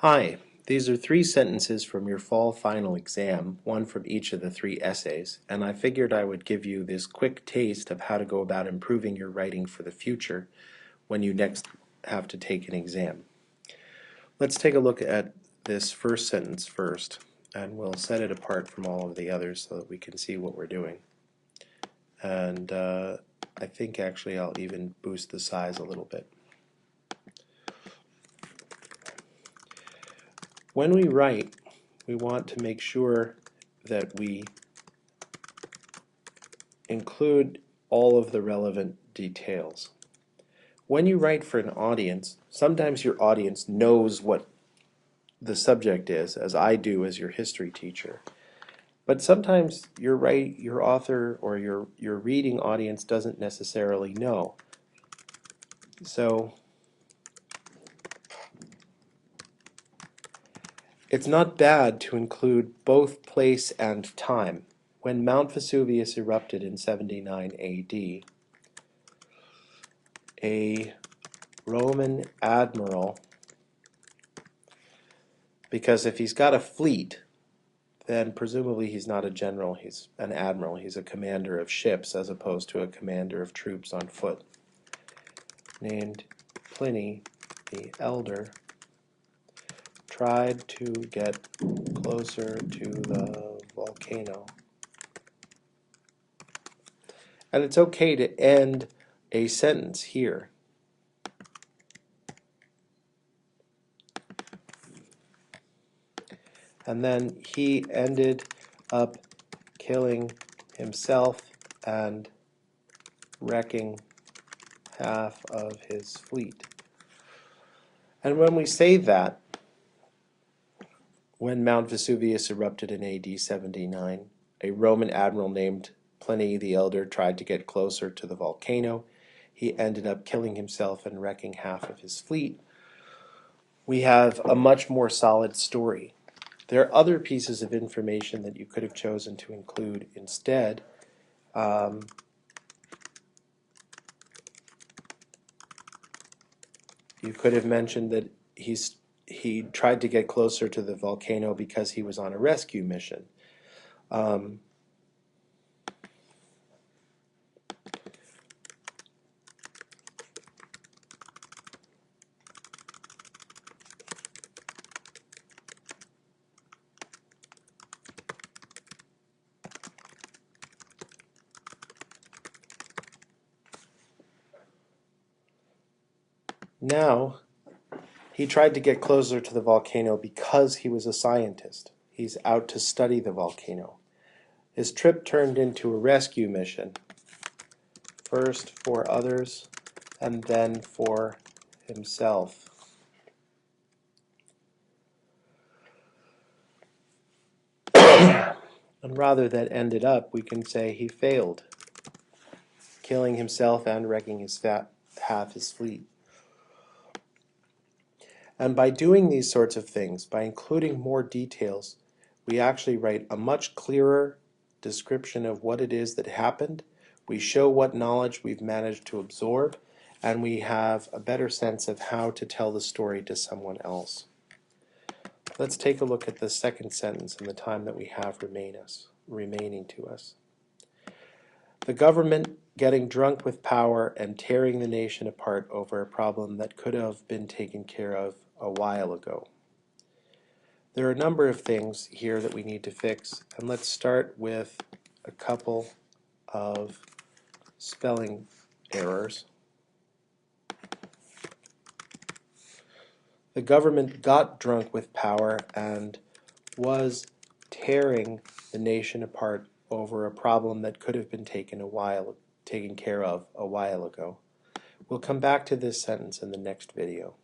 Hi, these are 3 sentences from your fall final exam, one from each of the 3 essays, and I figured I would give you this quick taste of how to go about improving your writing for the future when you next have to take an exam. Let's take a look at this first sentence first, and we'll set it apart from all of the others so that we can see what we're doing. And I think actually I'll even boost the size a little bit. When we write, we want to make sure that we include all of the relevant details. When you write for an audience, sometimes your audience knows what the subject is, as I do as your history teacher. But sometimes your author or your reading audience doesn't necessarily know. So it's not bad to include both place and time. When Mount Vesuvius erupted in 79 AD, a Roman admiral, because if he's got a fleet, then presumably he's not a general, he's an admiral, he's a commander of ships as opposed to a commander of troops on foot, named Pliny the Elder, tried to get closer to the volcano. And it's okay to end a sentence here. And then he ended up killing himself and wrecking half of his fleet. And when we say that, when Mount Vesuvius erupted in AD 79, a Roman admiral named Pliny the Elder tried to get closer to the volcano. He ended up killing himself and wrecking half of his fleet. We have a much more solid story. There are other pieces of information that you could have chosen to include instead. You could have mentioned that he tried to get closer to the volcano because he was on a rescue mission. Now, he tried to get closer to the volcano because he was a scientist. He's out to study the volcano. His trip turned into a rescue mission, first for others and then for himself. And rather than ended up, we can say he failed, killing himself and wrecking half his fleet. And by doing these sorts of things, by including more details, we actually write a much clearer description of what it is that happened. We show what knowledge we've managed to absorb, and we have a better sense of how to tell the story to someone else. Let's take a look at the second sentence in the time that we have remaining to us. The government getting drunk with power and tearing the nation apart over a problem that could have been taken care of a while ago. There are a number of things here that we need to fix, and let's start with a couple of spelling errors. The government got drunk with power and was tearing the nation apart over a problem that could have been taken care of a while ago. We'll come back to this sentence in the next video.